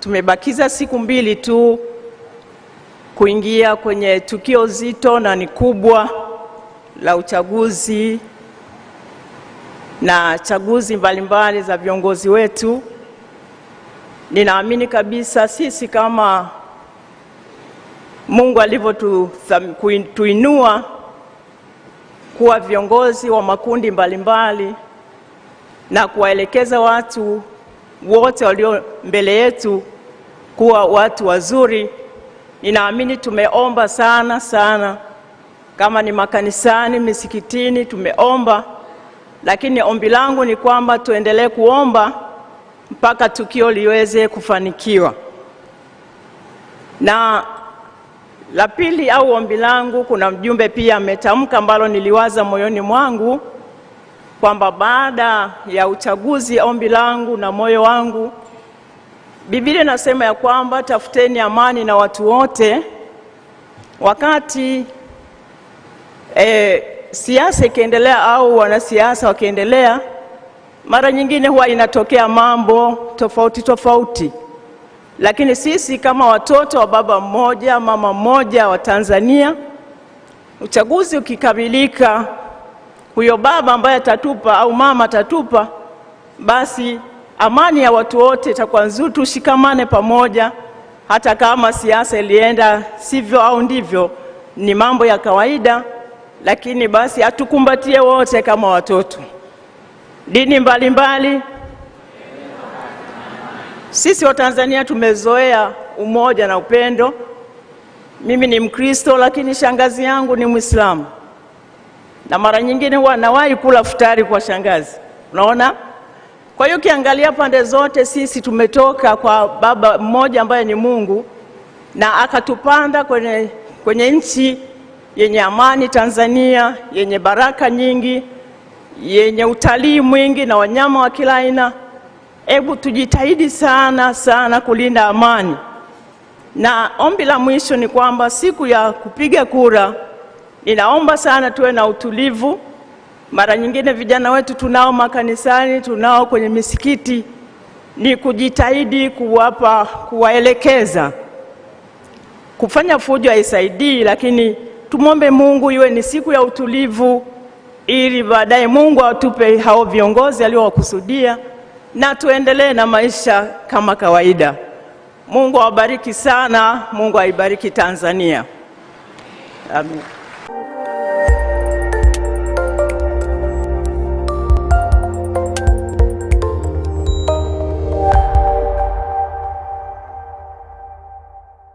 tumebakiza siku 2 tu kuingia kwenye tukio zito na ni kubwa la uchaguzi na chaguzi mbalimbali za viongozi wetu. Ninaamini kabisa sisi kama Mungu alivyotuinua kuwa viongozi wa makundi mbalimbali na kuwaelekeza watu wote walio mbele yetu kuwa watu wazuri. Ninaamini tumeomba sana, kama ni makanisani, misikitini tumeomba, lakini ombi langu ni kwamba tuendelee kuomba mpaka tukio liweze kufanikiwa. Na la pili au ombi langu, kuna mjumbe pia ametamka ambalo niliwaza moyoni mwangu kwamba baada ya uchaguzi, ombi langu na moyo wangu, Biblia inasema ya kwamba tafuteni amani na watu wote. Wakati siasa ikiendelea au wanasiasa wakiendelea, mara nyingine huwa inatokea mambo tofauti, lakini sisi kama watoto wa baba mmoja mama mmoja wa Tanzania, uchaguzi ukikamilika, huyo baba ambaye atatupa au mama atatupa, basi amani ya watu wote itakuwa nzuri. Tushikamane pamoja, hata kama siasa ilienda sivyo au ndivyo, ni mambo ya kawaida, lakini basi atukumbatie wote kama watoto. Dini mbalimbali, sisi wa Tanzania tumezoea umoja na upendo. Mimi ni Mkristo, lakini shangazi yangu ni Muislamu, na mara nyingine huwa nawahi kula futari kwa shangazi, unaona. Kwa hiyo kiangalia pande zote, sisi tumetoka kwa baba mmoja ambaye ni Mungu, na akatupanda kwenye nchi yenye amani, Tanzania yenye baraka nyingi, yenye utalii mwingi na wanyama wa kila aina. Hebu tujitahidi sana kulinda amani. Na ombi la mwisho ni kwamba siku ya kupiga kura, ninaomba sana tuwe na utulivu. Mara nyingine vijana wetu tunao makanisani, tunao kwenye misikiti, ni kujitahidi kuwaelekeza. Kufanya fujo haisaidii, lakini tumombe Mungu iwe ni siku ya utulivu, ili baadaye Mungu atupe hao viongozi aliowakusudia na tuendelee na maisha kama kawaida. Mungu awabariki sana, Mungu aibariki Tanzania. Amen.